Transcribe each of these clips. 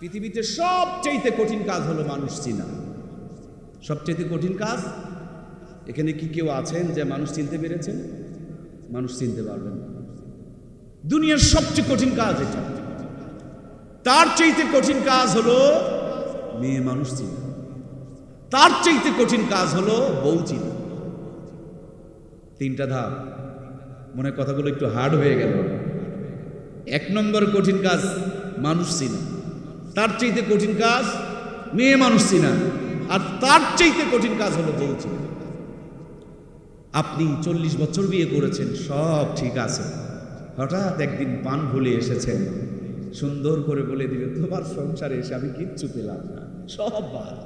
পৃথিবীতে সবচেয়ে কঠিন কাজ হলো মানুষ চিনা। সবচেয়ে কঠিন কাজ। এখানে কি কেউ আছেন যে মানুষ চিনতে পেরেছেন? মানুষ চিনতে পারবেন না। দুনিয়ার সবচেয়ে কঠিন কাজ এটা। তার চাইতে কঠিন কাজ হলো মেয়ে মানুষ চিনা। তার চাইতে কঠিন কাজ হলো বউ চিনা। তিনটা ধাপ। মনে কথাগুলো একটু হার্ড হয়ে গেল। 1 নম্বর কঠিন কাজ মানুষ চিনা, তার চাইতে কঠিন কাজ মেয়ে মানুষ চিনা, আর তার চাইতে কঠিন কাজ হলো বউ চিনা। আপনি 40 বছর বিয়ে করেছেন, সব ঠিক আছে, হঠাৎ একদিন পান ভুলে এসেছেন, সুন্দর করে বলে দিবে তোমার সংসারে এসে আমি কিচ্ছু পেলাম না, সব বাদ।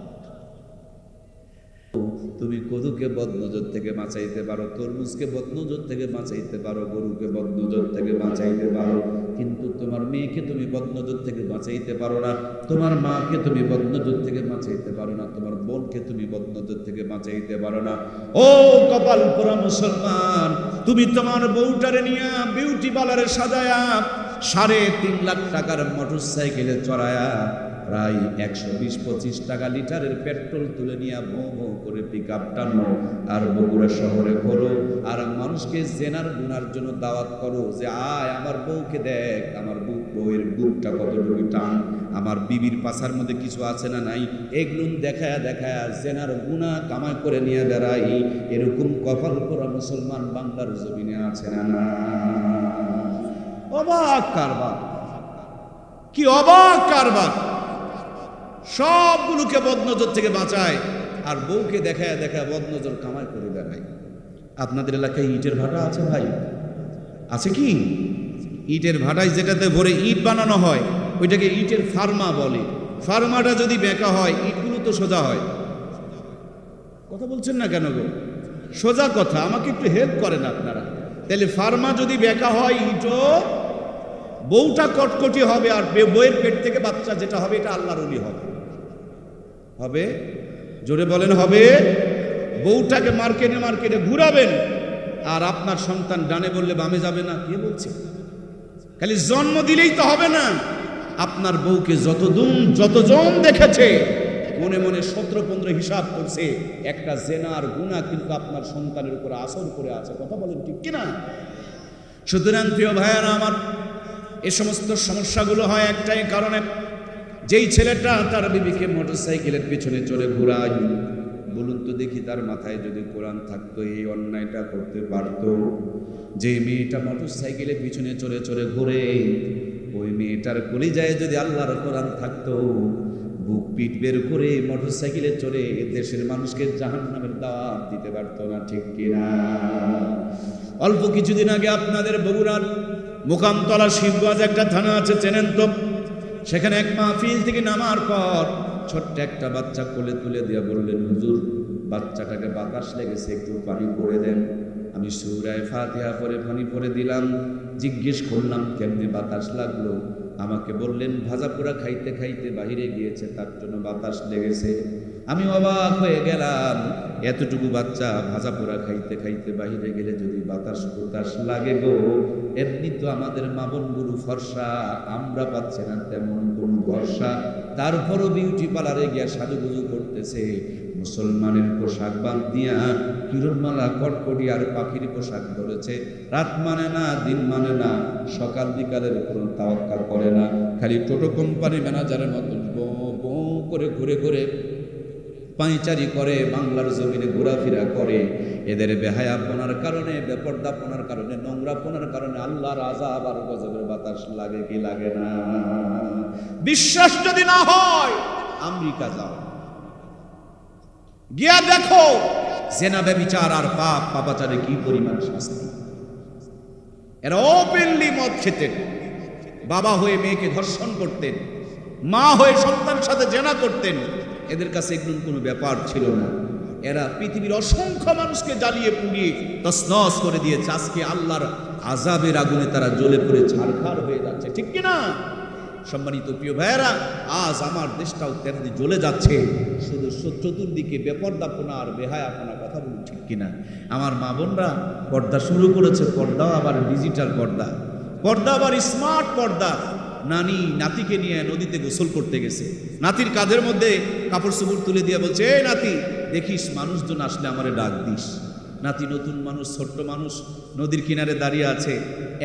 তুমি কদুকে বদনজর থেকে বাঁচাইতে পারো, তরমুজকে বদনজর থেকে বাঁচাইতে পারো, গরুকে বদনজর থেকে বাঁচাইতে পারো, কিন্তু তোমার মেয়েকে তুমি বদনজর থেকে বাঁচাইতে পারো না, তোমার মাকে তুমি বদনজর থেকে বাঁচাইতে পারো না, তোমার বোনকে তুমি বদনজর থেকে বাঁচাইতে পারো না। ও কপাল পোড়া মুসলমান, তুমি তোমার বউটারে নিয়ে বিউটি পার্লারে সাজায়া 3.5 লাখ টাকার মোটরসাইকেলে চড়ায়া প্রায় 120-25 টাকা লিটারের পেট্রোল তুলে নিয়ে ভো ভো করে পিক আপ টানো আর বগুড়া শহরে ঘোরো, আর মানুষকে জেনার গুনার জন্য দাওয়াত করো যে আয় আমার বউকে দেখ, আমার বউয়ের বুকটা কতটুকু টান, আমার বিবির পাছার মধ্যে কিছু আছে না নাই, এগুলো দেখায়া দেখায়া জেনার গুনাহ কামাই করে নিয়ে বেড়াই। এরকম কপাল পোড়া মুসলমান বাংলার জমিনে আছে না? না, অবাক কারবার, কি অবাক কারবার। সবগুলোকে বদনজর থেকে বাঁচায় আর বউকে দেখায় দেখায় বদনজর কামাই করে বেড়ায়। আপনাদের এলাকায় ইটের ভাটা আছে ভাই? আছে কি? ইটের ভাটায় যেটাতে ভরে ইট বানানো হয় ওইটাকে ইটের ফার্মা বলে। ফার্মাটা যদি বেঁকা হয় ইটগুলো তো সোজা হয়। কথা বলছেন না কেন গো? সোজা কথা, আমাকে একটু হেল্প করেন আপনারা। তাহলে ফার্মা যদি বেঁকা হয় ইটও, বউটা কটকটি হবে, আর বউয়ের পেট থেকে বাচ্চা যেটা হবে এটা আল্লাহর ওলি হবে। হবে? জোরে বলেন হবে? বউটাকে মার্কেটে মার্কেটে ঘুরাবেন আর আপনার সন্তান ডানে বললে বামে যাবে না। কে বলছে? খালি জন্ম দিলেই তো হবে না। আপনার বউকে যতজন দেখেছে মনে মনে 17-15 হিসাব করছে, একটা জেনার গুনাহ কিন্তু আপনার সন্তানের উপরে আসর করে আছে। কথা বলেন ঠিক কিনা? সুতরাং প্রিয় ভাইয়েরা আমার, এ সমস্ত সমস্যাগুলো হয় একটাই কারণে, যেই ছেলেটা তার বিবিকে মোটরসাইকেলের পিছনে চড়ে ঘুরায়, বলুন তো দেখি তার মাথায় যদি কোরআন থাকতো এই অন্যায়টা করতে পারত? যে মেয়েটা মোটরসাইকেলের পিছনে চড়ে চড়ে ঘুরে, ওই মেয়েটার কলিজায় যদি আল্লাহর কোরআন থাকতো, বুক পিট বের করে মোটরসাইকেলে চড়ে দেশের মানুষকে জাহান্নামের দাওয়াত দিতে পারতো না? ঠিক কিনা? অল্প কিছুদিন আগে আপনাদের বগুড়ার মোকামতলা শিবগঞ্জ একটা থানা আছে, চেনেন তো? সেখানে এক মাহফিল থেকে নামার পর ছোট্ট একটা বাচ্চা কোলে তুলে দিয়ে বললেন, হুজুর বাচ্চাটাকে বাতাস লেগেছে, একটু পানি পড়ে দেন। আমি সূরা ফাতিহা পড়ে পানি পড়ে দিলাম। জিজ্ঞেস করলাম কেমনে বাতাস লাগলো? আমাকে বললেন ভাজা পোড়া খাইতে খাইতে বাহিরে গিয়েছে, তার জন্য বাতাস লেগেছে। আমি অবাক হয়ে গেলাম, এতটুকু বাচ্চা ভাজা পোড়া খাইতে খাইতে বাহিরে গেলে যদি বাতাস বাতাস লাগে গো, এমনি তো আমাদের মা বোনগুলো ফর্সা, আমরা পাচ্ছি না তেমন কোন ভরসা, তারপরও বিউটি পার্লারে গিয়া সাজুগুজু করতেছে, মুসলমানের পোশাক বাদ দিয়া কিরণমালা কটকটি আর পাখির পোশাক ধরেছে, রাত মানে না দিন মানে না, সকাল বিকালের কোনো তাওয়াক্কা করে না, খালি টোটো কোম্পানি ম্যানেজারের মতন বো বো করে ঘুরে ঘুরে পায়চারি করে, বাংলার জমিনে ঘোরাফেরা করে। এদের বেহায়াপনার কারণে, বেপরদাপনার কারণে, নোংরাপনার কারণে আল্লাহর আযাব আর গজবের বাতাস লাগে কি লাগে না? বিশ্বাস যদি না হয় আমেরিকা যাও, গিয়া দেখো জেনা ব্যভিচার আর পাপ পাপাচারে কি পরিমাণ শাস্তি। এরা ওপেনলি মদ খেতেন, বাবা হয়ে মেয়েকে ধর্ষণ করতেন, মা হয়ে সন্তানের সাথে জেনা করতেন। এদের কাছে এগুলো কোনো ব্যাপার ছিল না। এরা পৃথিবীর অসংখ্য মানুষকে জ্বালিয়ে পুড়িয়ে তছনছ করে দিয়েছে। আজকে আল্লাহর আযাবের আগুনে তারা জ্বলে পুড়ে ছারখার হয়ে যাচ্ছে। ঠিক কিনা? সম্মানিত প্রিয় ভাইয়েরা, আজ আমার দেশটাও তেমনি জ্বলে যাচ্ছে, শুধু চতুর্দিকে বেপর্দাপনা আর বেহায়াপনা। কথা বলুন ঠিক কিনা? আমার মা বোনরা পর্দা শুরু করেছে, পর্দাও আবার ডিজিটাল পর্দা, পর্দা আবার স্মার্ট পর্দা। নানি নাতিকে নিয়ে নদীতে গোসল করতে গেছে। নাতির কাঁধের মধ্যে কাপড় চোপড় তুলে দিয়ে বলছে, এই নাতি দেখিস মানুষজন আসলে আমারে ডাক দিস। নাতি নতুন মানুষ, ছোট্ট মানুষ, নদীর কিনারে দাঁড়িয়ে আছে।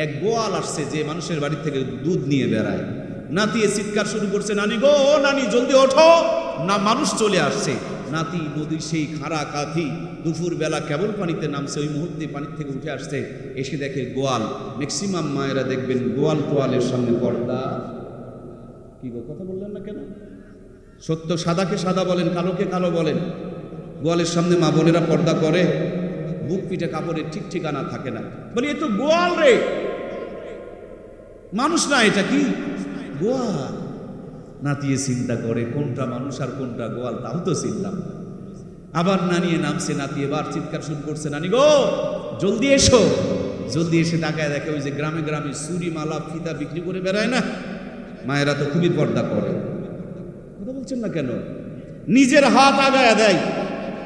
এক গোয়াল আসছে যে মানুষের বাড়ি থেকে দুধ নিয়ে বেড়ায়। নাতি চিৎকার শুরু করছে, নানি গো, ও নানি জলদি ওঠো না, মানুষ চলে আসছে। নাতি নদীর সেই খাড়া কাঁথি, দুপুর বেলা কেবল পানিতে নামছে, ওই মুহূর্তে পানি থেকে উঠে আসছে, এসে দেখে গোয়াল। ম্যাক্সিমাম মায়েরা দেখবেন গোয়াল টোয়ালের সামনে পর্দা। কি গো, কথা বললেন না কেন? সত্য সাদাকে সাদা বলেন, কালোকে কালো বলেন। গোয়ালের সামনে মা বোনেরা পর্দা করে, বুক পিঠে কাপড়ের ঠিক ঠিকানা থাকে না। বলি এ তো গোয়াল রে, মানুষ না, এটা কি গোয়াল। নাতিয়ে চিন্তা করে কোনটা মানুষ আর কোনটা গোয়াল তাও তো চিনলাম না। আবার নানিয়ে নামছে, নাতি এবার চিৎকার শুরু করছে, নানি গো জলদি এসো। জলদি এসে তাকায় দেখে ওই যে গ্রামে গ্রামে চুরি মালা ফিতা বিক্রি করে বেড়ায় না, মায়েরা তো খুবই পর্দা করে। কথা বলছেন না কেন? নিজের হাত আগায় দেয়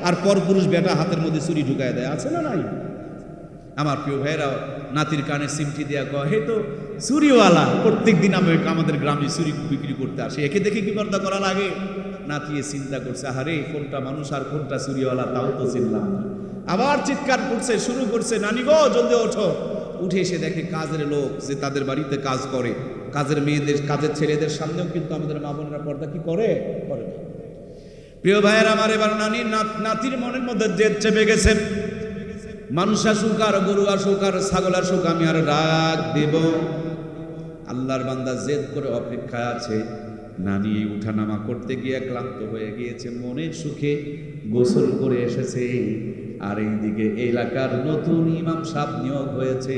আর পরপুরুষ বেটা হাতের মধ্যে চুরি ঢুকায় দেয়, আছে না নাই? আমার প্রিয় ভাইরা নাতির কানে সিমটি দেয়া কয়, হে তো চুরিওয়ালা, প্রত্যেক দিন আমাদের গ্রামে চুরি বিক্রি করতে আসে, একে দেখে কি পর্দা করা লাগে? নাতিয়ে চিন্তা করছে, আরে কোনটা মানুষ আর কোনটা চুরিওয়ালা তাও তো চিনলাম না। আবার চিৎকার করছে, শুরু করছে, নানি গো জলদি ওঠো। উঠে এসে দেখে কাজের লোক যে তাদের বাড়িতে কাজ করে, কাজের মেয়েদের, কাজের ছেলেদের সামনেও কিন্তু আমাদের মা বোনেরা পর্দা কি করে? করে না। প্রিয় ভাইয়ের আমার, এবার নাতির মনের মধ্যে জেদ চেপে গেছে। মানুষ আসুক আর গরু আসুক আর ছাগল আসুক, আমি আর ডাক দেব। আল্লাহর বান্দা জেদ করে অপেক্ষায় আছে। নানি উঠানামা করতে গিয়ে ক্লান্ত হয়ে গিয়েছে, মনের সুখে গোসল করে এসেছে। আর এইদিকে এলাকার নতুন ইমাম সাহেব নিয়োগ হয়েছে।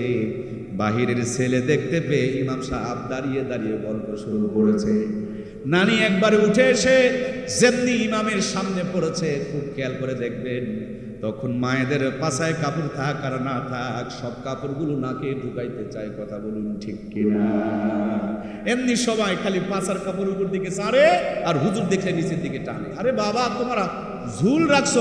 বাহিরের ছেলে দেখতে পেয়ে ইমাম সাহেব দাঁড়িয়ে দাঁড়িয়ে গল্প শুরু করেছে। নানি একবার উঠে এসে যেমনি ইমামের সামনে পড়েছে, খুব খেয়াল করে দেখবেন, তখন মায়েদের পাছায় কাপড় থাক আর না থাক, সব কাপড়গুলো নাকে ঢুকাইতে চায়। কথা বলুন ঠিক কিনা? এমনি সবাই খালি পাছার কাপড় উপর দিকে ছাড়ে আর হুজুর দেখলে নিচের দিকে টানে। আরে বাবা, তোমরা ঝুল রাখছো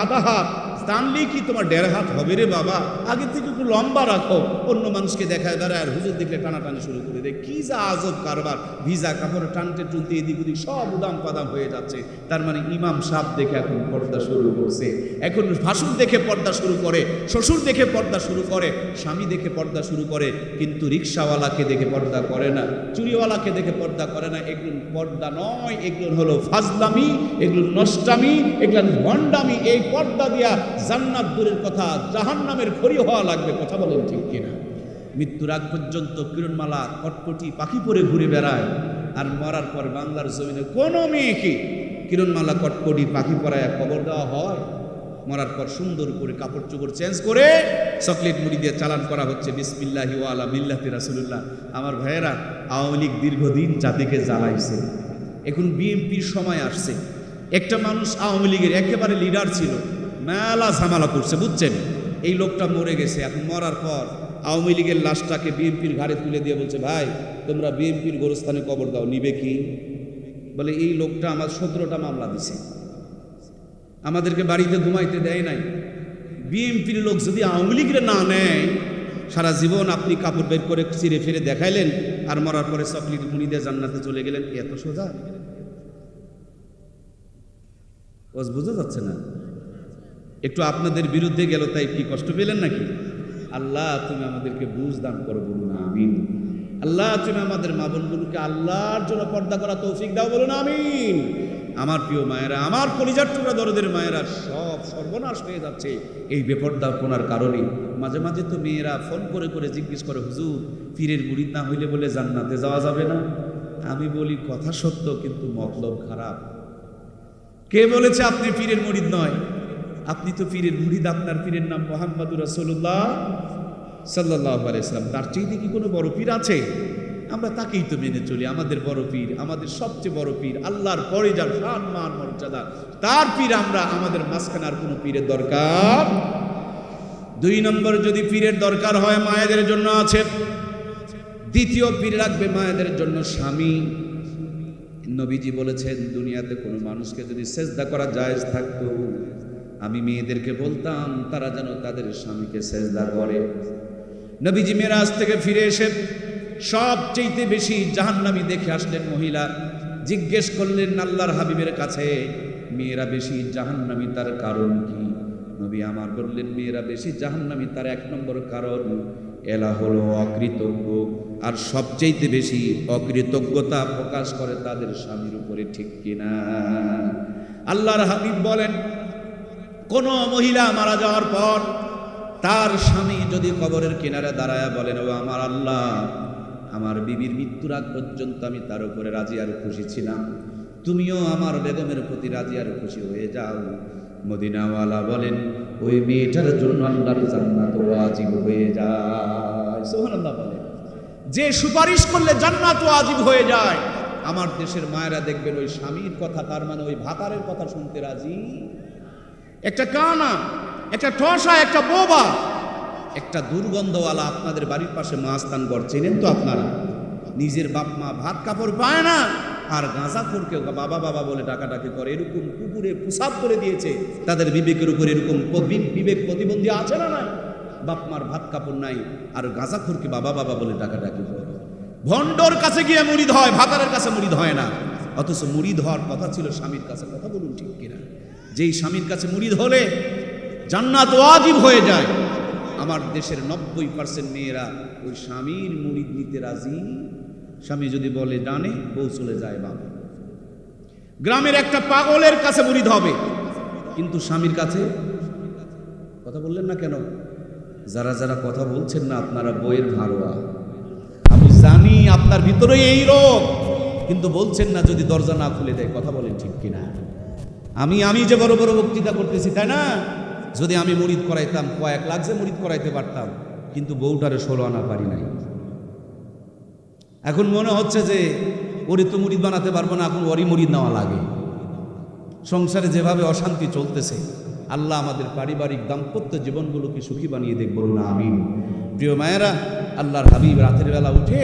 আধা হাত, টানলেই কি তোমার 1.5 হাত হবে রে বাবা? আগে থেকে একটু লম্বা রাখো। অন্য মানুষকে দেখায় বেড়ায় আর হুজুর দেখলে টানাটানি শুরু করে দেয়। কি যা আজব কারবার! ভিজা কাপড় টানতে টুনতে এদিক ওদিক সব উদাম পাদাম হয়ে যাচ্ছে। তার মানে ইমাম সাহেব দেখে এখন পর্দা শুরু করছে। এখন ভাসুর দেখে পর্দা শুরু করে, শ্বশুর দেখে পর্দা শুরু করে, স্বামী দেখে পর্দা শুরু করে, কিন্তু রিক্সাওয়ালাকে দেখে পর্দা করে না, চুরিওয়ালাকে দেখে পর্দা করে না। এগুলো পর্দা নয়, এগুলো হলো ফাজলামি, এগুলো নষ্টামি, এগুলো ভণ্ডামি। এই পর্দা দিয়া জান্নাত দূরের কথা, জাহান্নামের খড়ি হওয়া লাগবে। কথা বলেন ঠিক কিনা? মৃত্যুর আগ পর্যন্ত কিরণমালা কটকটি পাখি পরে ঘুরে বেড়ায়, আর মরার পর বাংলার জমিনে কোনো মেয়েকে কিরণমালা কটকটি পাখি পরায় কবর দেওয়া হয়? মরার পর সুন্দর করে কাপড় চোপড় চেঞ্জ করে চকলেট মুড়ি দিয়ে চালান করা হচ্ছে, বিসমিল্লাহি ওয়া আলা মিল্লাতি রাসূলুল্লাহ। আমার ভাইয়েরা, আওয়ামী লীগ দীর্ঘদিন জাতিকে জ্বালাইছে। এখন বিএনপির সময় আসছে। একটা মানুষ আওয়ামী লীগের একেবারে লিডার ছিল, মেলা ঝামেলা করছে, বুঝছেন? এই লোকটা মরে গেছে। এখন মরার পর আওয়ামী লীগের লাশটাকে বিএনপির ঘাড়ে তুলে দিয়ে বলছে, ভাই তোমরা বিএনপির গোরস্থানে কবর দাও, নিবে কি? বলে এই লোকটা আমার 17টা মামলা দিছে, আমাদেরকে বাড়িতে ঘুমাইতে দেয় নাই। বিএনপির লোক যদি আওয়ামী লীগের না নেয়, সারা জীবন আপনি কাপড় বের করে চিরে ফিরে দেখাইলেন, আর মরার পরে চকলেট মুড়ি দিয়ে জান্নাতে চলে গেলেন। এত সোজা? বোঝা যাচ্ছে না? একটু আপনাদের বিরুদ্ধে গেল তাই কি কষ্ট পেলেন নাকি? আল্লাহ তুমি আমাদেরকে বুঝ দান করো, বলুন আমিন। আল্লাহ তুমি আমাদের মা বোনগুলোকে আল্লাহর জন্য পর্দা করা তৌফিক দাও, বলুন আমিন। আমার প্রিয় মায়েরা, আমার কলিজার টুকরা দরদের মায়েরা, সব সর্বনাশ হয়ে যাচ্ছে এই বেপর্দাপনার কারণে। মাঝে মাঝে তো মেয়েরা ফোন করে করে জিজ্ঞেস করে, হুজুর পীরের মুরিদ না হইলে বলে জান্নাতে যাওয়া যাবে না? আমি বলি কথা সত্য, কিন্তু মতলব খারাপ। কে বলেছে আপনি পীরের মুরিদ নয়? আপনি তো পীরের মুরিদ, আপনার পীরের নাম মুহাম্মদুর রাসূলুল্লাহ সাল্লাল্লাহু আলাইহি ওয়াসাল্লাম। তার চাইতে কি কোনো বড় পীর আছে? আমরা তাকেই তো মেনে চলি। আমাদের বড় পীর, আমাদের সবচেয়ে বড় পীর, আল্লাহর পরে যার শান মান মর্যাদা, তার পীর আমরা। আমাদের মাঝখানে আর কোনো পীরের দরকার। 2 নম্বর, যদি পীরের দরকার হয়, মায়েদের জন্য আছে। দ্বিতীয় পীর রাখবে মায়েদের জন্য স্বামী। নবীজি বলেছেন, দুনিয়াতে কোনো মানুষকে যদি সেজদা করা জায়েজ থাকতো, আমি মেয়েদেরকে বলতাম তারা যেন তাদের স্বামীকে সেজদা করে। নবীজি মেরাজ থেকে ফিরে এসে সবচেয়ে বেশি জাহান্নামী দেখে আসলেন মহিলা। জিজ্ঞেস করলেন আল্লাহর হাবিবের কাছে, মেয়েরা বেশি জাহান্নামী তার কারণ কি? নবী আমার বললেন, মেয়েরা বেশি জাহান্নামী তার 1 নম্বর কারণ এলা হলো অকৃতজ্ঞ, আর সবচেয়ে বেশি অকৃতজ্ঞতা প্রকাশ করে তাদের স্বামীর উপরে, ঠিক কিনা? আল্লাহর হাবিব বলেন, কোন মহিলা মারা যাওয়ার পর তার স্বামী যদি কবরের কিনারে দাঁড়ায় বলেন, ও আমার আল্লাহ, আমার বিবির মৃত্যুর আগ পর্যন্ত আমি তার উপরে রাজি আর খুশি ছিলাম, তুমিও আমার বেগমের প্রতি রাজি আর খুশি হয়ে যাও, মদিনাওয়ালা বলেন ওই মেয়েটার জন্য আল্লাহর জান্নাত ওয়াজিব হয়ে যায়। সুবহানাল্লাহ বলেন, যে সুপারিশ করলে জান্নাত ওয়াজিব হয়ে যায়। আমার দেশের মায়েরা দেখবেন ওই স্বামীর কথা, তার মানে ওই ভাতারের কথা শুনতে রাজি। একটা কানা, একটা ঠসা, একটা বোবা, একটা দুর্গন্ধওয়ালা আপনাদের বাড়ির পাশে মাস্তান ঘর চেনেন তো আপনারা? নিজের বাপ মা ভাত কাপড় পায় না, আর গাঁজাখোরকে বাবা বাবা বলে ডাকাডাকি করে, এরকম কুকুরে প্রসাব করে দিয়েছে তাদের বিবেকের উপর। এরকম বিবেক প্রতিবন্ধী আছে না নাই? বাপ মার ভাত কাপড় নাই, আর গাঁজাখোরকে বাবা বাবা বলে ডাকাডাকি করে। ভণ্ডর কাছে গিয়ে মুরিদ হয়, ভাতারের কাছে মুরিদ হয় না। অথচ মুরিদ হওয়ার কথা ছিল স্বামীর কাছে। কথা বলুন ঠিক কিনা? যেই স্বামীর কাছে মুরিদ হলে জান্নাত ওয়াজিব হয়ে যায়। আমার দেশের 90% মেয়েরা ওই স্বামীর মুরিদ নিতে রাজি। স্বামী যদি বলে ডানে, বউ চলে যায় বামে। গ্রামের একটা পাগলের কাছে মুরিদ হবে, কিন্তু স্বামীর কাছে। কথা বললেন না কেন? যারা যারা কথা বলছেন না, আপনারা বইয়ের ভাড়োয়া। আমি জানি আপনার ভিতরে এই রোগ, কিন্তু বলছেন না যদি দরজা না খুলে দেয়। কথা বলেন ঠিক কিনা? আমি যে বড় বড় বক্তৃতা করতেছি, তাই না? যদি আমি মুরিদ করাইতাম, কয়েক লাখ যে মুরিদ করাইতে পারতাম, কিন্তু বউটারে 16 আনা পারি নাই। এখন মনে হচ্ছে যে ওরে তো মুরিদ বানাতে পারবো না, এখন ওরই মুরিদ নেওয়া লাগে। সংসারে যেভাবে অশান্তি চলতেছে, আল্লাহ আমাদের পারিবারিক দাম্পত্য জীবনগুলোকে সুখী বানিয়ে দেখ, বলুন না আমিন। প্রিয় মায়েরা, আল্লাহর হাবিব রাতের বেলা উঠে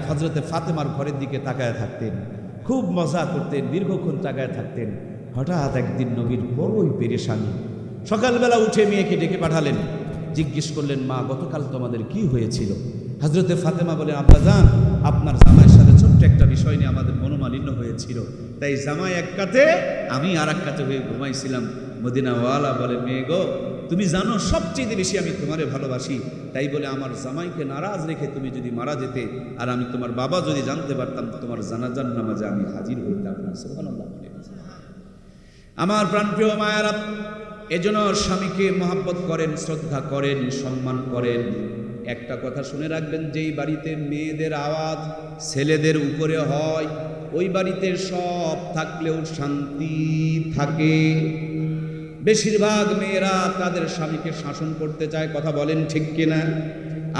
হজরতে ফাতেমার ঘরের দিকে তাকায় থাকতেন, খুব মজা করতেন, দীর্ঘক্ষণ তাকায় থাকতেন। হঠাৎ একদিন নবীর বড়ই পেরেশানি। সকালবেলা উঠে মেয়েকে ডেকে পাঠালেন, জিজ্ঞেস করলেন, মা গতকাল তোমাদের কি হয়েছিল? হজরতে ফাতেমা বলেন, আব্বাজান, আপনার জামাইয়ের সাথে ছোট্ট একটা বিষয় নিয়ে আমাদের মনোমালিন্য হয়েছিল, তাই জামাই এক কাতে আমি আর এক কাতে হয়ে ঘুমাইছিলাম। মদিনাওয়ালা বলে, মেয়ে গো, তুমি জানো সবচেয়ে বেশি আমি তোমারে ভালোবাসি, তাই বলে আমার জামাইকে নারাজ রেখে তুমি যদি মারা যেতে, আর আমি তোমার বাবা যদি জানতে পারতাম, তোমার জানাজার নামাজে আমি হাজির হইতাম না। সুবহানাল্লাহ। আমার প্রাণপ্রিয় মায়েরা, এজন্য স্বামীকে মহব্বত করেন, শ্রদ্ধা করেন, সম্মান করেন। একটা কথা শুনে রাখবেন, যেই বাড়িতে মেয়েদের আওয়াজ ছেলেদের উপরে হয়, ওই বাড়িতে সব থাকলেও শান্তি থাকে। বেশিরভাগ মেয়েরা তাদের স্বামীকে শাসন করতে চায়। কথা বলেন ঠিক কিনা?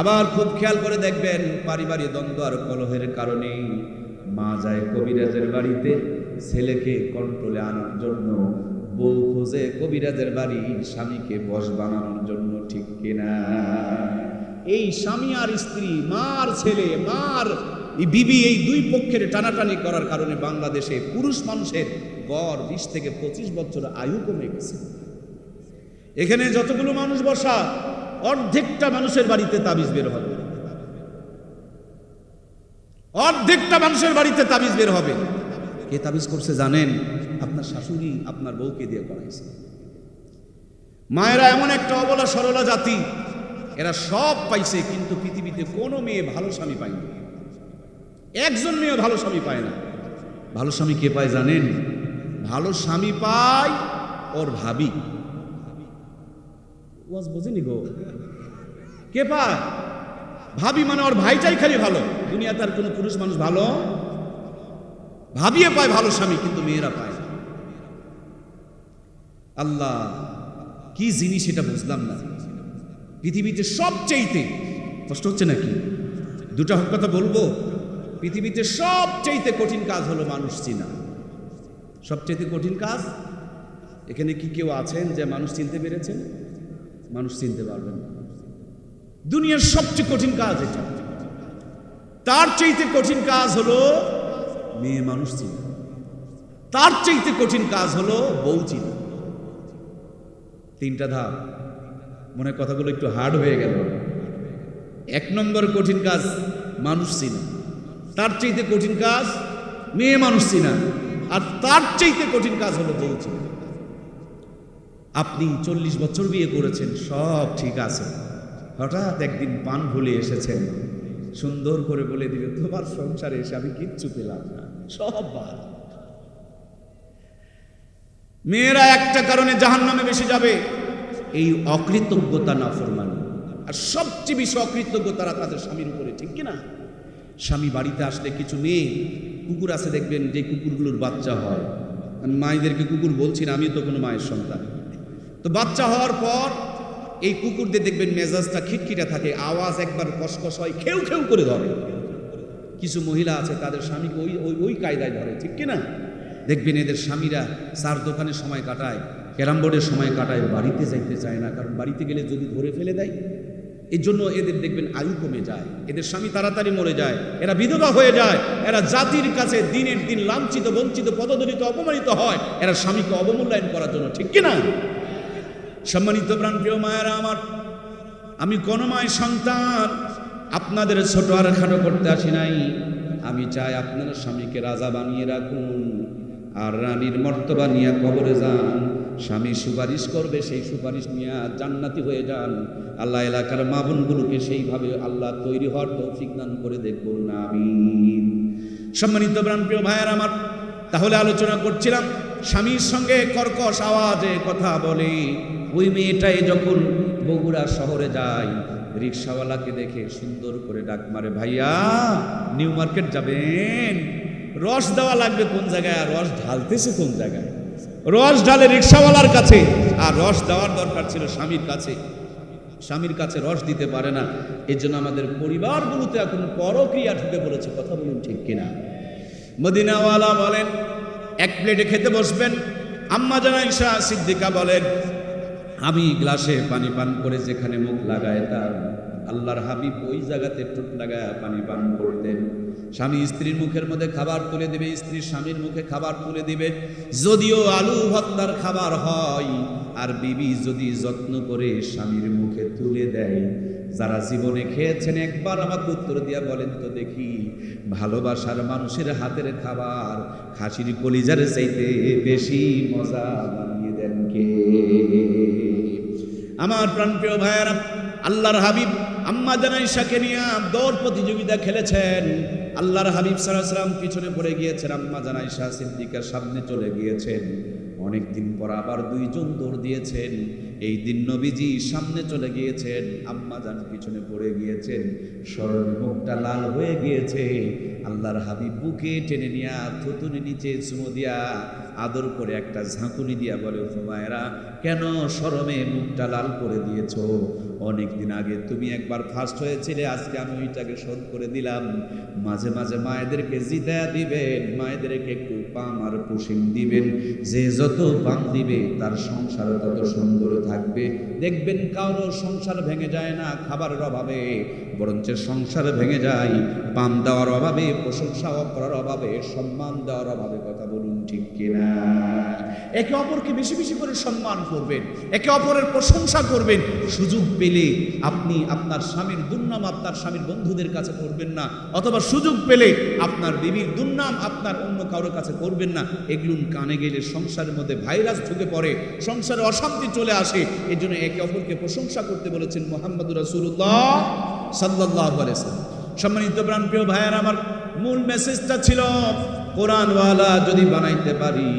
আবার খুব খেয়াল করে দেখবেন, পারিবারিক দ্বন্দ্ব আর কলহের কারণে মা যায় কবিরাজের বাড়িতে ছেলেকে কন্ট্রোলে আনার জন্য, বউ খোঁজে কবিরাজের বাড়ি স্বামীকে বশ বানানোর জন্য, ঠিক কিনা? এই স্বামী আর স্ত্রী, মার ছেলে, মার বিবি, এই দুই পক্ষের টানাটানি করার কারণে বাংলাদেশে পুরুষ মানুষের গড় 20 থেকে 25 বছর আয়ু কমে গেছে। এখানে যতগুলো মানুষ বসা, অর্ধেকটা মানুষের বাড়িতে তাবিজ বের হবে। অর্ধেকটা মানুষের বাড়িতে তাবিজ বের হবে। কে তাবিজ করছে জানেন? আপনার শাশুড়ি আপনার বউকে দিয়ে করাইছে। মায়েরা এমন একটা অবলা সরলা জাতি, এরা সব পাইছে, কিন্তু পৃথিবীতে কোনো মেয়ে ভালো স্বামী পায়নি। একজন মেয়ে ভালো স্বামী পায় না। ভালো স্বামী কে পায় জানেন? ভালো স্বামী পায় ওর ভাবি। ওয়াজ বোঝেনি গো? কে পায়? ভাবি, মানে ওর ভাইটাই খালি ভালো। দুনিয়াতে আর কোনো পুরুষ মানুষ ভালো, ভাবিয়ে পায় ভালো স্বামী, কিন্তু মেয়েরা পায় না। আল্লাহ কি জিনিস এটা বুঝলাম না। পৃথিবীতে সবচেয়ে কষ্ট হচ্ছে নাকি? দুটা কথা বলবো। পৃথিবীতে সবচেয়ে কঠিন কাজ হলো মানুষ চিনা। সবচেয়ে কঠিন কাজ। এখানে কি কেউ আছেন যে মানুষ চিনতে পেরেছেন? মানুষ চিনতে পারবেন না। দুনিয়ার সবচেয়ে কঠিন কাজ এটা। তার চাইতে কঠিন কাজ হলো মেয়ে মানুষ চিনা। তার চাইতে কঠিন কাজ হলো বউ চিনা। 3টা ধাপ। মনে কথাগুলো একটু হার্ড হয়ে গেল। 1 নম্বর কঠিন কাজ মানুষ চিনা। তার চাইতে কঠিন কাজ মেয়ে মানুষ চিনা, আর তার চাইতে কঠিন কাজ হলো বউ চিনা। আপনি 40 বছর বিয়ে করেছেন, সব ঠিক আছে, হঠাৎ একদিন পান ভুলে এসেছেন, সুন্দর করে বলে দিবে তোমার সংসারে এসে আমি কিচ্ছু পেলাম না, সব বাদ। মেয়েরা একটা কারণে জাহান্নামে বেশি যাবে, এই অকৃতজ্ঞতা, নাফরমানি। আর সবচেয়ে বেশি অকৃতজ্ঞ তারা তাদের স্বামীর উপরে, ঠিক কিনা? স্বামী বাড়িতে আসলে কিছু মেয়ে, কুকুর আছে দেখবেন, যে কুকুরগুলোর বাচ্চা হয়, আমি মায়েদেরকে কুকুর বলছি না, আমিও তো কোনো মায়ের সন্তান, তো বাচ্চা হওয়ার পর এই কুকুরদের দেখবেন মেজাজটা খিটখিটা থাকে, আওয়াজ একবার কসকস হয়, খেউ খেউ করে ধরে। কিছু মহিলা আছে তাদের স্বামীকে ওই ওই ওই কায়দায় ধরে, ঠিক কিনা? দেখবেন এদের স্বামীরা চার দোকানে সময় কাটায়, ক্যারাম বোর্ডের সময় কাটায়, বাড়িতে যাইতে চায় না, কারণ বাড়িতে গেলে যদি ধরে ফেলে দেয়। এই জন্য এদের দেখবেন আয়ু কমে যায়, এদের স্বামী তাড়াতাড়ি মরে যায়, এরা বিধবা হয়ে যায়, এরা জাতির কাছে দিনের দিন লাঞ্ছিত, বঞ্চিত, পদদলিত, অপমানিত হয়, এরা স্বামীকে অবমূল্যায়ন করার জন্য, ঠিক কিনা? সম্মানিত প্রাণপ্রিয় মায়েরা আমার, আমি কোন মায়ের সন্তান, আপনাদের ছোট আর খাটো করতে আসি নাই। আমি চাই আপনারা স্বামীকে রাজা বানিয়ে রাখুন, আর রানীর মর্তবা নিয়ে কবরে যান। স্বামী সুপারিশ করবে, সেই সুপারিশ নিয়ে জান্নাতি হয়ে যান। আল্লাহ এলাকার মা বোনগুলোকে সেইভাবে আল্লাহ তৈরি হওয়ার তৌফিক দান করে দেখুন, আমিন। সম্মানিত প্রাণপ্রিয় ভাইয়ের আমার, তাহলে আলোচনা করছিলাম, স্বামীর সঙ্গে কর্কশ আওয়াজে কথা বলে ওই মেয়েটাই যখন বগুড়া শহরে যায়, রিক্সাওয়ালাকে দেখে সুন্দর করে ডাক মারে, ভাইয়া নিউ মার্কেট যাবেন, রস দেওয়া লাগবে কোন জায়গায়, আর রস ঢালতেছে কোন জায়গায়? রস ঢালে রিক্সাওয়ালার কাছে, আর রস দেওয়ার দরকার ছিল স্বামীর কাছে। স্বামীর কাছে রস দিতে পারে না, এই জন্য আমাদের পরিবারগুলোতে এখন পরক্রিয়া ঢুকে পড়েছে। কথা বলুন, ঠিক কিনা? মদিনাওয়ালা বলেন, এক প্লেটে খেতে বসবেন, আম্মা জান আয়েশা সিদ্দিকা বলেন, আমি গ্লাসে পানি পান করে যেখানে মুখ লাগাইতাম, আল্লাহর হাবিব ওই জায়গাতে ঠোঁট লাগায় পানি পান করতেন। স্বামী স্ত্রীর মুখের মধ্যে খাবার তুলে দিবে, স্ত্রী স্বামীর মুখে খাবার তুলে দিবে, যদিও আলু ভর্তার খাবার হয়, আর বিবি যদি যত্ন করে স্বামীর মুখে তুলে দেয়। যারা জীবনে খেয়েছেন একবার আমাকে উত্তর দিয়া বলেন তো দেখি, ভালোবাসার মানুষের হাতের খাবার খাসির কলিজার চাইতে বেশি মজা বানিয়ে দেন কে? আমার প্রাণপ্রিয় ভাইয়েরা, আল্লাহর হাবিব আম্মা জান আয়েশাকে নিয়ে দৌড় প্রতিযোগিতা খেলেছেন। আল্লাহর হাবিব সাল্লাল্লাহু আলাইহি ওয়াসাল্লাম পিছনে পড়ে গিয়েছেন, আম্মা জান আয়েশা সিদ্দিকার সামনে চলে গিয়েছেন। অনেকদিন পর আবার দুইজন দৌড় দিয়েছেন, এই দিন নবীজি সামনে চলে গিয়েছেন, আম্মা জান পিছনে পড়ে গিয়েছেন, স্মরণ মুখটা লাল হয়ে গিয়েছে। আল্লাহর হাবিব বুকে টেনে নিয়ে থুতুনি নিচে চুমো দিয়া আদর করে একটা ঝাঁকুনি দিয়া বলে, হুমায়রা কেন শরমে মুখটা লাল করে দিয়েছ? অনেকদিন আগে তুমি একবার ফার্স্ট হয়েছিলে, আজকে আমি ওইটাকে শোধ করে দিলাম। মাঝে মাঝে মায়েদেরকে জিতায়া দিবেন, মায়েদেরকে একটু পাম আর পুশিং দিবেন। যে যত পাম দিবে তার সংসার তত সুন্দর থাকবে। দেখবেন কারো সংসার ভেঙে যায় না খাবারের অভাবে, বরঞ্চ সংসার ভেঙে যায় পাম দেওয়ার অভাবে, প্রশংসা করার অভাবে, সম্মান দেওয়ার অভাবে। কথা বলুন, ঠিক কিনা? একে অপরকে বেশি বেশি করে সম্মান করবেন, একে অপরের প্রশংসা করবেন। সুযোগ পেলে আপনি আপনার স্বামীর দুর্নাম আপনার স্বামীর বন্ধুদের কাছে করবেন না, অথবা সুযোগ পেলে আপনার বিবির দুর্নাম আপনার অন্য কারোর কাছে করবেন না। এগুলো কানে গেলে সংসারের মধ্যে ভাইরাস ঢুকে পড়ে, সংসারে অশান্তি চলে আসে। এই জন্য একে অপরকে প্রশংসা করতে বলেছেন মুহাম্মদুর রাসূলুল্লাহ সাল্লাল্লাহু আলাইহি ওয়াসাল্লাম। সম্মানিত প্রাণপ্রিয় ভাইয়েরা আমার, মূল মেসেজটা ছিল কোরআনওয়ালা যদি বানাইতে পারি,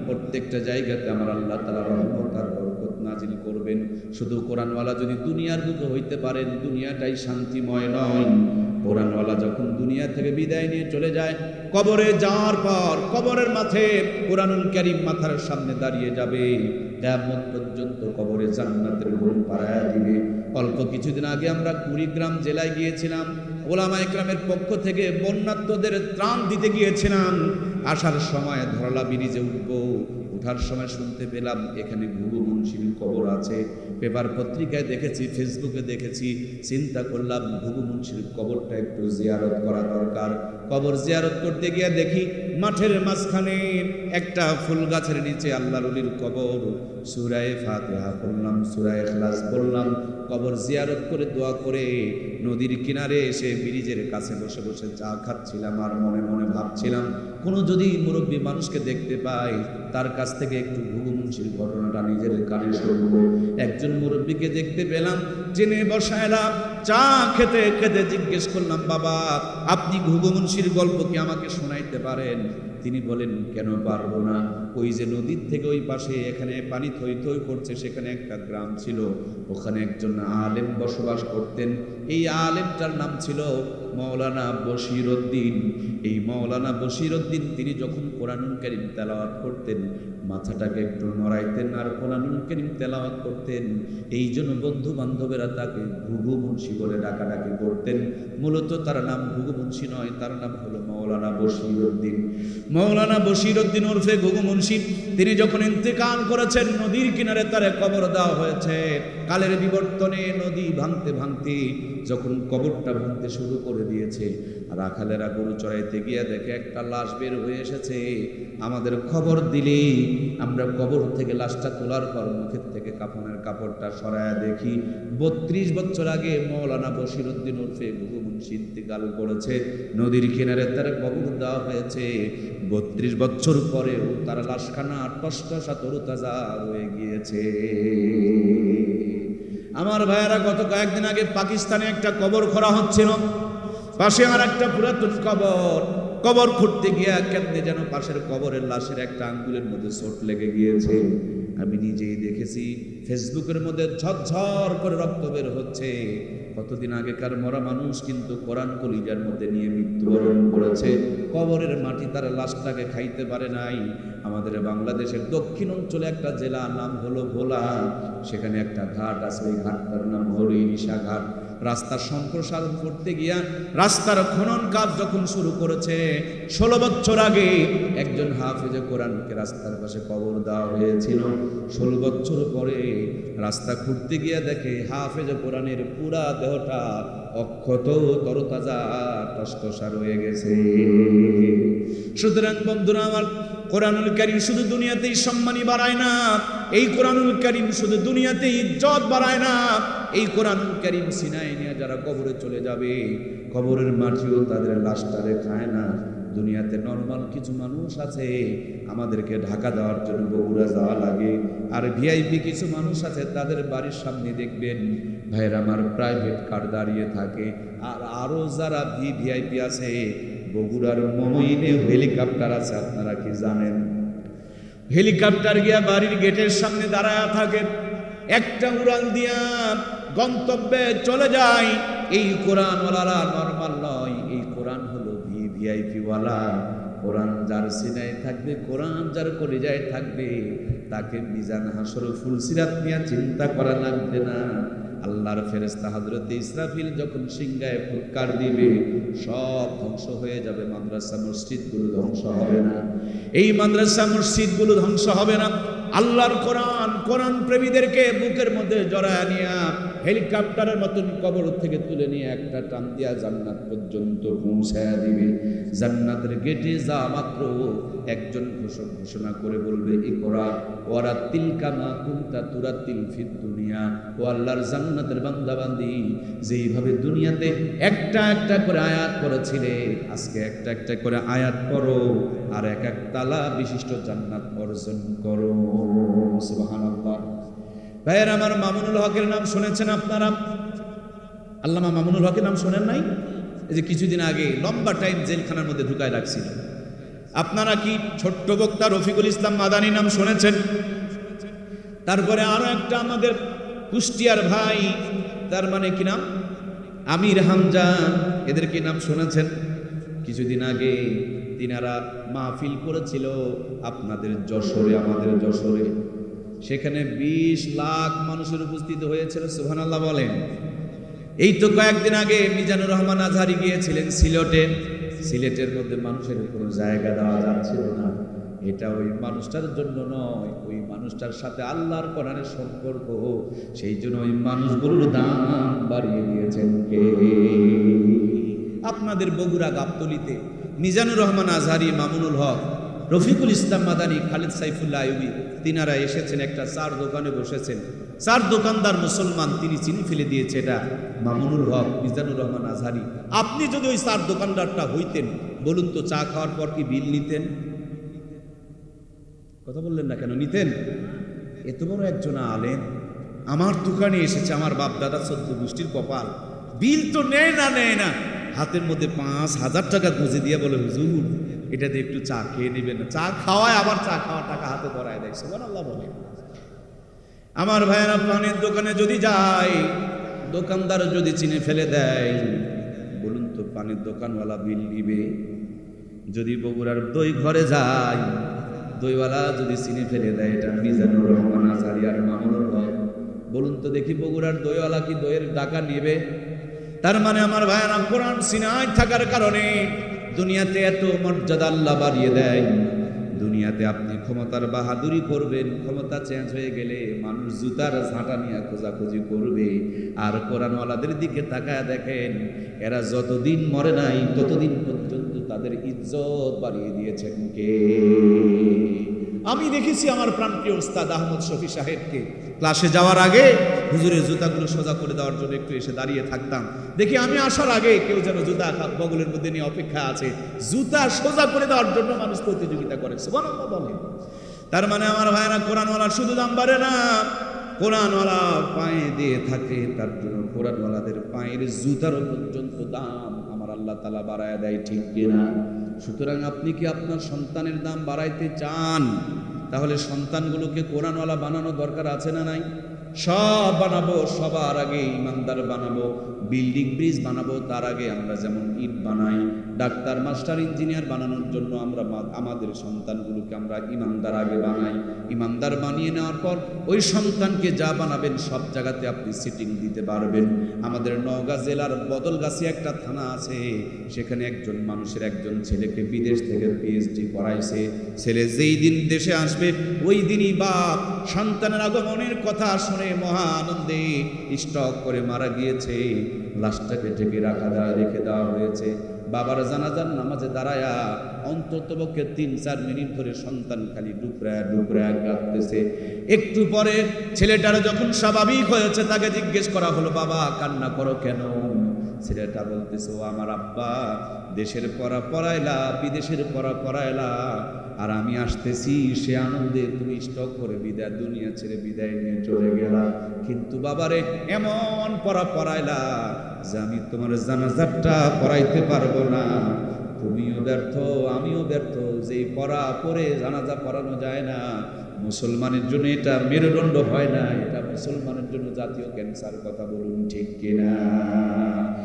প্রত্যেকটা জায়গাতে আমার আল্লাহ তাআলা রহমত আর বরকত নাজিল করবেন। শুধু কোরআনওয়ালা যদি দুনিয়ার বুকে হইতে পারেন, দুনিয়াটাই শান্তিময় নয়। কোরআনওয়ালা যখন দুনিয়া থেকে বিদায় নিয়ে চলে যায়, কবরে যাওয়ার পর কবরের মাঠে কোরআনুল কারীম মাথার সামনে দাঁড়িয়ে যাবে, কিয়ামত পর্যন্ত কবরে জান্নাতের ঘুম পাড়ায়া দিবে। অল্প কিছুদিন আগে আমরা কুড়িগ্রাম জেলায় গিয়েছিলাম, ওলামায়ে কেরামের পক্ষ থেকে বন্যার্তদের ত্রাণ দিতে গিয়েছিলাম। আসার সময় ধরলা ব্রিজে উঠবো, ওঠার সময় শুনতে পেলাম এখানে ঘুঘু মুন্সির কবর আছে। পেপার পত্রিকায় দেখেছি, ফেসবুকে দেখেছি, চিন্তা করলাম ঘুঘু মুন্সির কবরটা একটু জিয়ারত করা দরকার। কবর জিয়ারত করতে গিয়ে দেখি মাঠের মাঝখানে একটা ফুল গাছের নিচে আল্লাহর ওলির কবর, সূরা ফাতিহা পড়লাম, সূরা ইখলাস পড়লাম, কবর জিয়ারত করে দোয়া করে নদীর কিনারে এসে ব্রিজের কাছে বসে বসে চা খাচ্ছিলাম আর মনে মনে ভাবছিলাম কোনো যদি মুরব্বী মানুষকে দেখতে পাই তার কাছ থেকে একটু ঘুঘু মুন্সির ঘটনাটা নিজের কানে শুনবো। একজন মুরব্বীকে দেখতে পেলাম, জেনে বসাইলাম, চা খেতে খেতে জিজ্ঞেস করলাম, বাবা আপনি ঘুঘু মুন্সির গল্প কি আমাকে শোনাইতে পারেন? তিনি বলেন, কেন পারবো না। ওই যে নদীর থেকে ওই পাশে এখানে পানি থই থই করছে, সেখানে একটা গ্রাম ছিল, ওখানে একজন আলেম বসবাস করতেন। এই আলেমটার নাম ছিল মৌলানা বশির উদ্দিন। এই মৌলানা বশির উদ্দিন তিনি যখন কোরআনুল কারীম তেলাওয়াত করতেন মাথাটাকে একটু নড়াইতেন আর কোরআনুল কারীম তেলাওয়াত করতেন। এই জন্য বন্ধু বান্ধবেরা তাকে ঘুঘু মুন্সি বলে ডাকাডাকি করতেন। মূলত তার নাম ঘুঘু মুন্সি নয়, তার নাম হলো মৌলানা বশির উদ্দিন। মৌলানা বশির উদ্দিন ওরফে ঘুঘু মুন্সি তিনি যখন ইন্তেকাল করেছেন নদীর কিনারে তার কবর দেওয়া হয়েছে। কালের বিবর্তনে নদী ভাঙতে ভাঙতে যখন কবরটা ভাঙতে শুরু করে দিয়েছে, রাখালেরা গরু চড়াইতে গিয়ে দেখে একটা লাশ বের হয়ে এসেছে। আমাদের খবর দিলে আমরা কবর থেকে লাশটা তোলার পর মুখের থেকে কাফনের কাপড়টা সরায়া দেখি 32 বছর আগে মৌলানা বশির উদ্দিন ওরফে ঘুঘু মুন্সি ইন্তেকাল করেছে। নদীর কিনারে তার কবর দেওয়া হয়েছে। 32 বছর পরেও তার লাশখানা টসটসা তরুতাজা রয়ে গিয়েছে। আমার ভাইয়েরা, গত কয়েকদিন আগে পাকিস্তানে একটা কবর খোঁড়া হচ্ছিল, পাশে আর একটা পুরাতন কবর খুঁড়তে গিয়া কেমনে যেন পাশের কবরের লাশের একটা আঙ্গুলের মধ্যে চোট লেগে গিয়েছে। আমি নিজেই দেখেছি, ফেসবুকের মধ্যে ঝরঝর করে রক্ত বের হচ্ছে। কতদিন আগেকার মরা মানুষ কিন্তু কোরআন কলিজার মধ্যে নিয়ে মৃত্যুবরণ করেছে। কবরের মাটি তার লাশটাকে খাইতে পারে নাই। আমাদের বাংলাদেশের দক্ষিণ অঞ্চলে একটা জেলা নাম হলো ভোলা, সেখানে একটা ঘাট আছে, ওই ঘাটটার নাম হলো ইরিশা ঘাট। রাস্তার সম্প্রসারণ করতে গিয়া রাস্তার খনন কাজ যখন শুরু করেছে, 16 বছর আগে একজন হাফেজে কোরআনকে রাস্তার পাশে কবর দেওয়া হয়েছিল। 16 বছর পরে রাস্তা খুঁড়তে গিয়া দেখে হাফেজে কোরআনের পুরা দেহটা অক্ষত তরতাজা টসটসা রয়ে গেছে। সুতরাং বন্ধুরা আমার, কোরআনুল কারীম শুধু দুনিয়াতেই সম্মানী বাড়ায় না, এই কোরআনুল কারীম শুধু দুনিয়াতেই ইজ্জত বাড়ায় না, এই কোরআনুল কারীম সিনায় নিয়ে যারা কবরে চলে যাবে, কবরের মাটিও তাদের লাশটারে খায় না। দুনিয়াতে নরমাল কিছু মানুষ আছে, আমাদেরকে ঢাকা দেওয়ার জন্য বগুড়া যাওয়া লাগে, আর ভিআইপি কিছু মানুষ আছে তাদের বাড়ির সামনে দেখবেন ভাইয়ের আমার প্রাইভেট কার দাঁড়িয়ে থাকে। আর আরও যারা ভিআইপি আছে, বগুড়ার মমইনে হেলিকপ্টার আছে, আপনারা কি জানেন? হেলিকপ্টার গিয়া বাড়ির গেটের সামনে দাঁড়ায় থাকে, একটা উড়াল দিয়া গন্তব্যে চলে যায়। এই কোরআনওয়ালারা নরমাল নয়, এই কোরআন হলো ভিআইপি ওয়ালা। কোরআন যার সিনায় থাকবে, কোরআন যার কলিজায় থাকবে, তাকে মিজান হাসর ফুলসিরাত নিয়ে চিন্তা করা লাগবে না। আল্লাহর ফেরেশতা হযরত ইসরাফিল যখন সিংহায় ফুৎকার দিবে, সব ধ্বংস হয়ে যাবে, মাদ্রাসা মসজিদগুলো ধ্বংস হবে না। এই মাদ্রাসা মসজিদগুলো ধ্বংস হবে না। আল্লাহর কোরআন প্রেমীদেরকে বুকের মধ্যে জড়ায় নিয়ে হেলিকপ্টারের মতন কবর থেকে তুলে নিয়ে একটা টান দিয়া জান্নাত পর্যন্ত পৌঁছায়া দিবে। জান্নাতের গেটে যা মাত্র একজন ঘোষণা করে বলবে, ইকরা ওয়ারাতিল কামা কুনতা তুরাতিল ফিদ দুনিয়া। ও আল্লাহর জান্নাতের বান্দাবান্দি, যেইভাবে দুনিয়াতে একটা একটা করে আয়াত করেছিলে, আজকে একটা একটা করে আয়াত পড়ো আর এক এক তালা বিশিষ্ট জান্নাত অর্জন করো। সুবহানাল্লাহ। ভাইয়ের আমার, মামুনুল হকের নাম শুনেছেন আপনারা? আল্লামা মামুনুল হকের নাম শোনেন নাই? এই যে কিছুদিন আগে লম্বা টাইম জেলখানার মধ্যে ঢুকায় রাখছিল। আপনারা কি ছোট্ট বক্তা রফিকুল ইসলাম মাদানী নাম শুনেছেন? তারপরে আরো একটা আমাদের কুষ্টিয়ার ভাই, তার মানে কি নাম, আমির হামজা, এদের কি নাম শুনেছেন? কিছুদিন আগে তিনারা মাহফিল করেছিল আপনাদের যশোরে, আমাদের যশোরে। সেখানে 20 লাখ মানুষের উপস্থিত হয়েছিল। সুবহানাল্লাহ বলেন। এই তো কয়েকদিন আগে মিজানুর রহমান আজহারি গিয়েছিলেন সিলেটের মধ্যে মানুষের কোনো জায়গা দেওয়া যাচ্ছিল না। এটা ওই মানুষটার জন্য নয়, ওই মানুষটার সাথে আল্লাহর কোরআনের সম্পর্ক, সেই জন্য ওই মানুষগুলোর দাম বাড়িয়ে দিয়েছেন কে? আপনাদের বগুড়া গাবতলীতে মিজানুর রহমান আজহারি, মামুনুল হক, রফিকুল ইসলাম মাদানী, খালিদ সাইফুল্লাহ আইয়ুবী, তিনারা এসেছেন, একটা চার দোকানে বসেছেন। চার দোকানদার মুসলমান, তিনি চিনি ফেলে দিয়েছে এটা মামুনুল হক, মিজানুর রহমান আজহারি। আপনি যদি ওই চার দোকানদারটা হইতেন, বলুন তো চা খাওয়ার পর কি বিল নিতেন? কথা বললেন না কেন? নিতেন? এত বড় একজন আলেম আমার দোকানে এসেছে, আমার বাপ দাদা 14 গোষ্ঠীর কপাল, বিল তো নেয় না, হাতের মধ্যে 5,000 টাকা গুঁজে দিয়ে বলে, হুজুর এটাতে একটু চা খেয়ে নেবেন না। চা খাওয়ায়, আবার চা খাওয়ার টাকা হাতে ধরায় দেয়। সুবহানাল্লাহ বলে। আমার ভাইয়েরা, পানের দোকানে যদি যায়, দোকানদার যদি চিনে ফেলে দেয়, বলুন তো পানের দোকানওয়ালা বিল নিবে? যদি বগুড়ার দই ঘরে যায়, দইওয়ালা যদি চিনে ফেলে দেয় এটা মিজানুর রহমান আজহারি আর মামুনুল হক, বলুন তো দেখি বগুড়ার দইওয়ালা কি দইয়ের টাকা নেবে? তার মানে আমার ভাইয়েরা, কোরআন সিনায় থাকার কারণে দুনিয়াতে এত মর্যাদা আল্লাহ বাড়িয়ে দেয়। দুনিয়াতে আপনি ক্ষমতার বাহাদুরি করবেন, ক্ষমতা চেঞ্জ হয়ে গেলে মানুষ জুতার ঝাঁটা নিয়ে খোঁজাখুঁজি করবে। আর কোরআনওয়ালাদের দিকে তাকায় দেখেন, এরা যতদিন মরে নাই ততদিন পর্যন্ত তাদের ইজ্জত বাড়িয়ে দিয়েছেন কে? আমি দেখেছি আমার প্রাণপ্রিয় উস্তাদ আহমদ শফি সাহেবকে ক্লাসে যাওয়ার আগে হুজুরের জুতাগুলো সোজা করে দেওয়ার জন্য একটু এসে দাঁড়িয়ে থাকতাম। দেখি আমি আসার আগে কেউ যেন জুতা বগলের মধ্যে নিয়ে অপেক্ষা আছে, জুতা সোজা করে দেওয়ার জন্য মানুষ প্রতিযোগিতা করে। সুবহানাল্লাহ বলে। তার মানে আমার ভাইয়েরা, কোরআনওয়ালা শুধু দাম বাড়ে না, কোরআনওয়ালা পায়ে দিয়ে থাকে, তার জন্য কোরআনওয়ালাদের পায়ের জুতারও পর্যন্ত দাম আমার আল্লাহ তাআলা বাড়ায় দেয়, ঠিক কিনা? সুতরাং আপনি কি আপনার সন্তানের দাম বাড়াইতে চান? তাহলে সন্তানগুলোকে কোরআনওয়ালা বানানো দরকার আছে না নাই? সব বানাবো, সবার আগে ইমানদার বানাবো। বিল্ডিং ব্রিজ বানাবো, তার আগে আমরা যেমন ইট বানাই, ডাক্তার মাস্টার ইঞ্জিনিয়ার বানানোর জন্য আমরা আমাদের সন্তানগুলোকে আমরা ইমানদার আগে বানাই। ইমানদার বানিয়ে নেওয়ার পর ওই সন্তানকে যা বানাবেন সব জায়গাতে আপনি সিটিং দিতে পারবেন। আমাদের নওগাঁ জেলার বদলগাছি একটা থানা আছে, সেখানে একজন মানুষের একজন ছেলেকে বিদেশ থেকে PhD করাইছে। ছেলে যেই দিন দেশে আসবে ওই দিনই বাপ সন্তানের আগমনের কথা শুনে মহা আনন্দে স্টক করে মারা গিয়েছে। লাশটাকে ঢেকে রেখে দেওয়া হয়েছে। বাবার জানাজার নামাজে দাঁড়ায়া অন্ততপক্ষে 3-4 মিনিট ধরে সন্তান খালি ডুকরা কাঁদতেছে। একটু পরে ছেলেটার যখন স্বাভাবিক হয়েছে, তাকে জিজ্ঞেস করা হলো, বাবা কান্না করো কেন? ছেলেটা বলতেছে, ও আমার আব্বা, দেশের পড়া পড়াইলা, বিদেশের পড়া পড়াইলা, আর আমি আসতেছি সে আনন্দে তুমি স্টক করে দুনিয়া ছেড়ে বিদায় নিয়ে চলে গেলা। কিন্তু বাবারে এমন পড়া পড়াইলা যে আমি তোমার জানাজারটা পড়াইতে পারবো না। তুমিও ব্যর্থ, আমিও ব্যর্থ, যে পড়া পড়ে জানাজা পড়ানো যায় না। মুসলমানের জন্য এটা মেরুদণ্ড হয় না, এটা মুসলমানের জন্য জাতীয় ক্যান্সার। কথা বলুন ঠিক কিনা?